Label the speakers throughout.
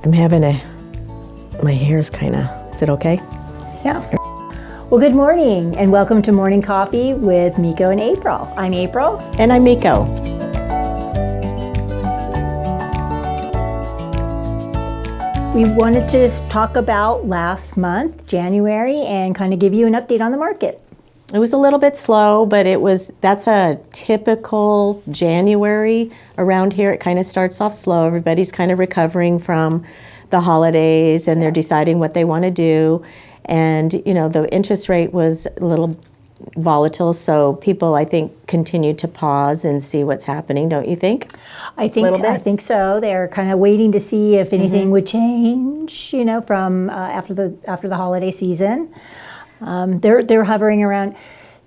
Speaker 1: My hair's kind of, is it okay?
Speaker 2: Yeah. Well, good morning and welcome to Morning Coffee with Miko and April. I'm April.
Speaker 1: And I'm Miko.
Speaker 2: We wanted to talk about last month, January, and kind of give you an update on the market.
Speaker 1: It was a little bit slow, but that's a typical January around here. It kind of starts off slow. Everybody's kind of recovering from the holidays and they're deciding what they want to do. And, you know, the interest rate was a little volatile, so people, I think, continue to pause and see what's happening, don't you think?
Speaker 2: I think so. They're kind of waiting to see if anything would change, you know, from after the holiday season. They're hovering around.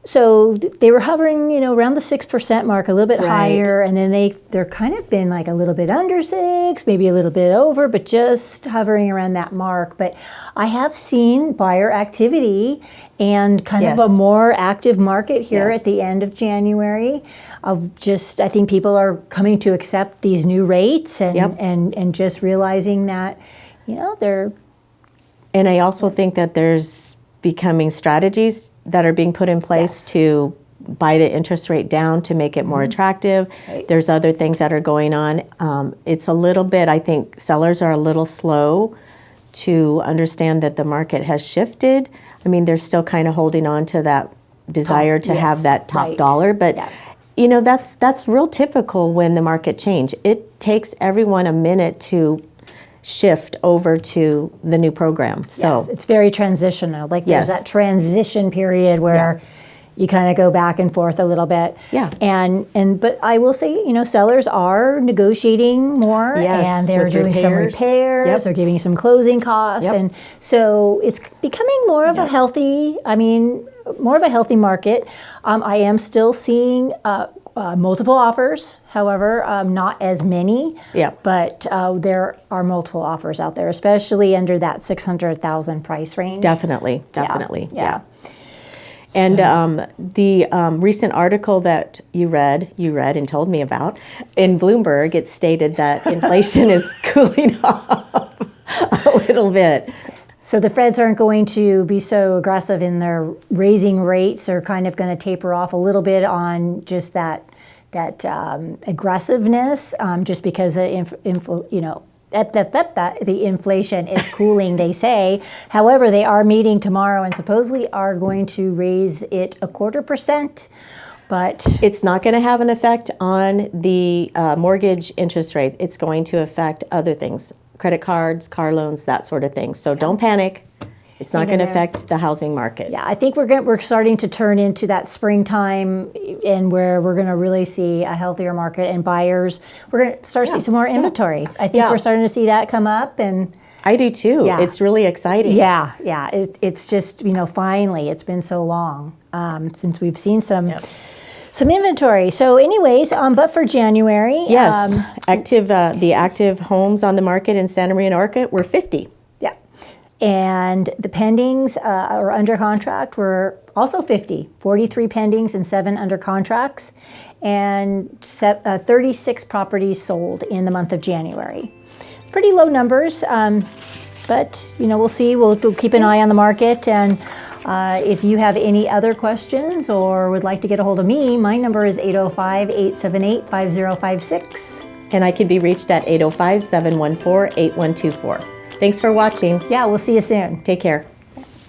Speaker 2: So they were hovering, you know, around the 6% mark, a little bit higher, and then they're kind of been like a little bit under 6, maybe a little bit over, but just hovering around that mark. But I have seen buyer activity and kind of a more active market here at the end of January. I think people are coming to accept these new rates and just realizing that, you know, they're.
Speaker 1: And I also think that there's becoming strategies that are being put in place to buy the interest rate down to make it more attractive. Right. There's other things that are going on. It's a little bit, I think sellers are a little slow to understand that the market has shifted. I mean, they're still kind of holding on to that desire to have that top dollar, but you know, that's real typical when the market changes. It takes everyone a minute to shift over to the new program. So
Speaker 2: it's very transitional. Like there's that transition period where you kind of go back and forth a little bit. Yeah. But I will say, you know, sellers are negotiating more and they're doing some repairs, they're giving some closing costs. And so it's becoming more of a healthy, more of a healthy market. I am still seeing multiple offers, however, not as many, but there are multiple offers out there, especially under that $600,000 price range.
Speaker 1: Definitely. Yeah. And the recent article that you read and told me about in Bloomberg, it stated that inflation is cooling off a little bit.
Speaker 2: So the Feds aren't going to be so aggressive in their raising rates. They're kind of going to taper off a little bit on just that aggressiveness, just because the inflation is cooling, they say. However, they are meeting tomorrow and supposedly are going to raise it 0.25%. But
Speaker 1: it's not going to have an effect on the mortgage interest rate. It's going to affect other things. Credit cards, car loans, that sort of thing. So don't panic. It's not going to affect the housing market.
Speaker 2: Yeah, I think we're starting to turn into that springtime, and where we're going to really see a healthier market and buyers. We're going to start to see some more inventory. I think we're starting to see that come up, and
Speaker 1: I do too. Yeah. It's really exciting.
Speaker 2: Yeah. It's just, you know, finally, it's been so long since we've seen some. Some inventory. So anyways, but for January.
Speaker 1: Yes, the active homes on the market in Santa Maria and Orcutt were 50.
Speaker 2: Yeah. And the pendings or under contract were also 50. 43 pendings and 7 under contracts. And 36 properties sold in the month of January. Pretty low numbers, but, you know, we'll see. We'll keep an eye on the market, and if you have any other questions or would like to get a hold of me, my number is 805-878-5056.
Speaker 1: And I can be reached at 805-714-8124. Thanks for watching.
Speaker 2: Yeah, we'll see you soon.
Speaker 1: Take care.